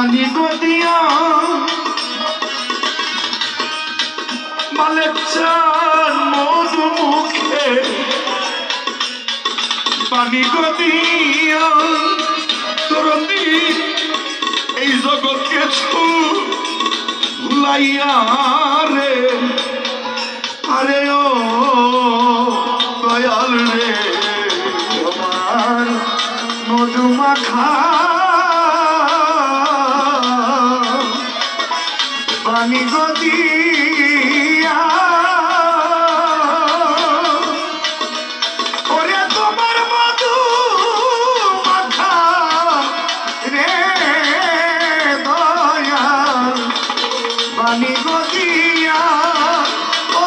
পানি গদিয়া মালেক চান মধু মুখে পানি গদিয়া তরুণী এই জগৎকে ভুলাইয়া রে আরে ও দয়াল রে আমার মধু মাখা পানি গদিয়া ওরে তোমার মধু মাখা রে দয়াল পানি গদিয়া ও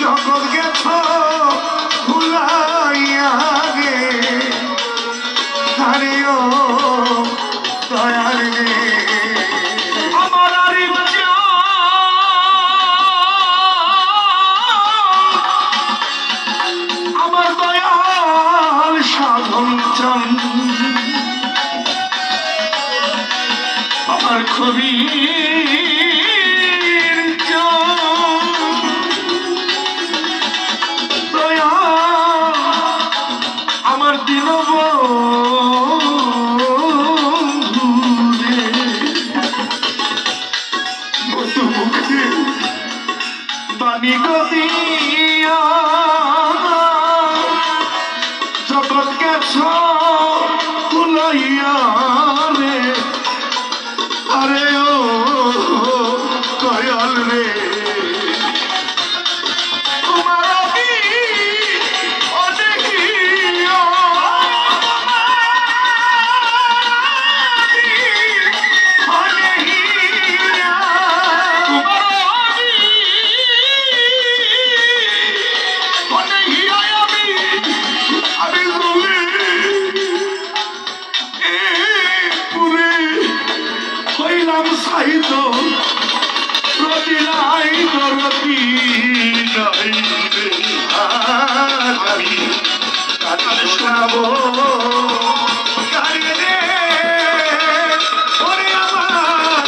জগৎ গেছ ভুলাইয়া রে আরে ও দয়াল রে আমার আরিফ আমার দয়াল সাধন চান আমার কবি দয়া আমার দিনব মুখে পানি গদিয়া জগৎ গেছ ভুলাইয়া রে আরে ও দয়াল রে তোমার আমি অনেকিয়া সাহিত্য প্রতি নাই প্রতি নাই আমি কথা শোনাবো রে ওরে আমার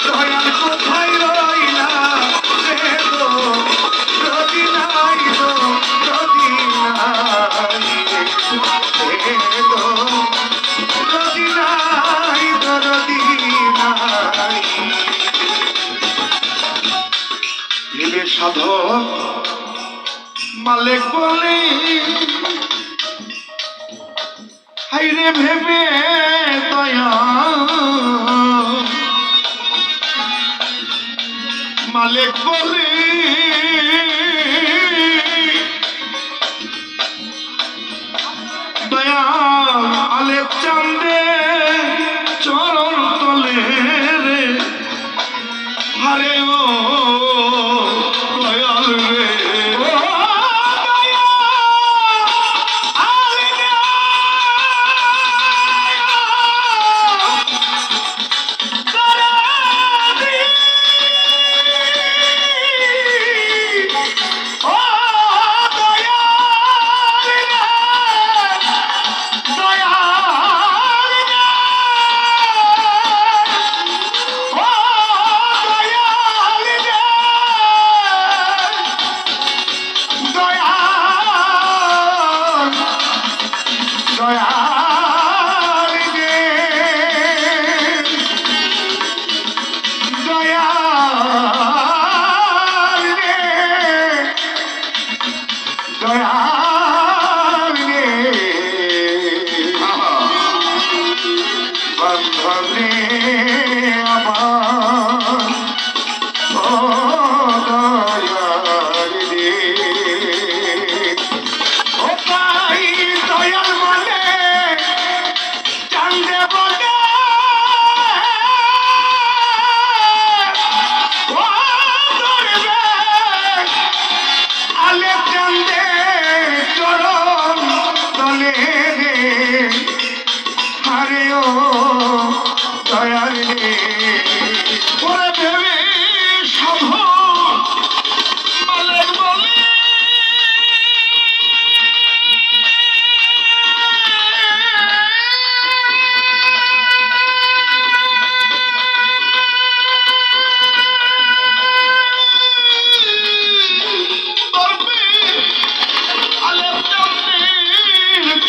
দয়াল কোথায় রইলা রে গো প্রতি নাই গো প্রতি নাই রে গো প্রতি নাই প্রতি নাই সাধক মালিক বলে হাইরে ভেবে দয়া মালিক বলে দয়া আলেক চান্দে চরণ তলে রে হারে ও দয়াল রে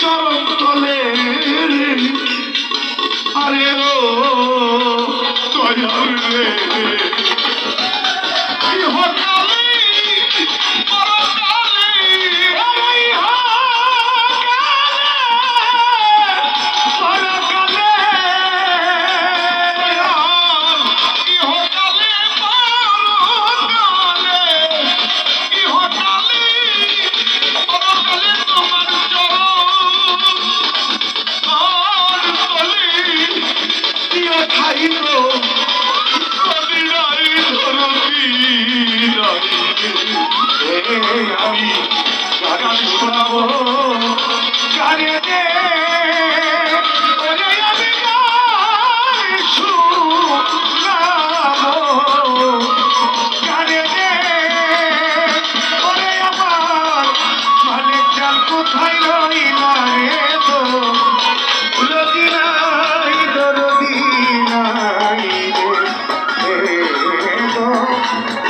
চরণ তলে রে আরে ও দয়াল রে ইহকালে পরকালে আমি গান শোনাবো গানে দে ওরে আমি গান শোনাবো গানে দে ওরে আমার মালিক জান কোথায় রইলা রে তো রদি নাই দরদি নাই রে তো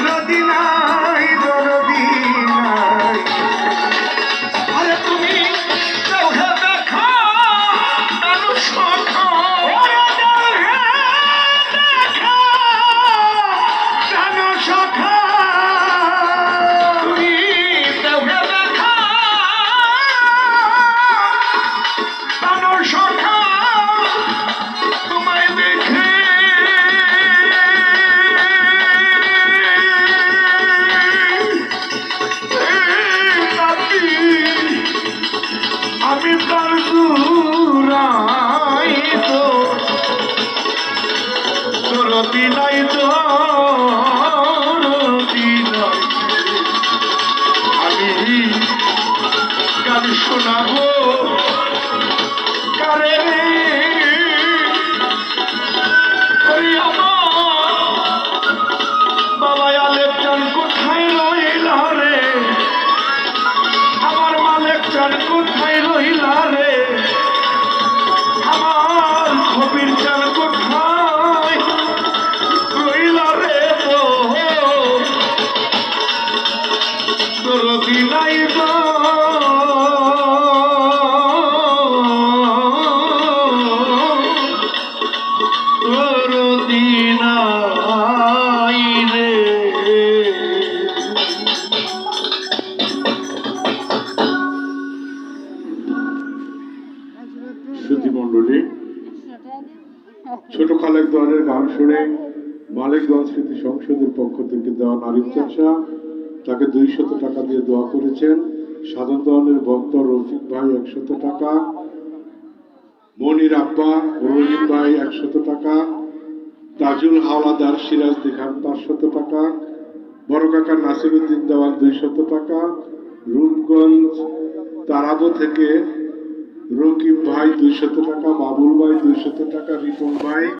রদি নাই দরদি নাই আরে তুমি চোখে দেখা মানুষ সখা দেখা মানুষ সখা তুমি চোখে দেখা মানুষ সখা তোমায় দেখে আমি তার গুরাই তো রতি নাই তো রতি নাই আমি গান শোনাবো কারে রে ওরে আমার বাবা আলেপ চান কোথায় রইলা রে আমার মালিক চান কোথায় রইলা রে আমার কবির চান কোথায় রইলা রে তোর দিলাই গো তোর দিনাই রে সুধীমণ্ডলী ছোট খালেক দলের গান শুনে মালিকগঞ্জ স্মৃতি সংসদের পক্ষ থেকে দেওয়া নারী চাষা তাকে 200 টাকা দিয়ে দোয়া করেছেন। সাধন দলের ভক্ত রফিক ভাই 100 টাকা, মনির আব্বা রহিম ভাই 100 টাকা, তাজুল হাওলাদার সিরাজ দেখান 500 টাকা, বড় কাকা নাসিরুদ্দিন দেওয়ান 200 টাকা, রূপগঞ্জ তারাবো থেকে রকিব ভাই 200 টাকা, বাবুল ভাই 200 টাকা, রিপন ভাই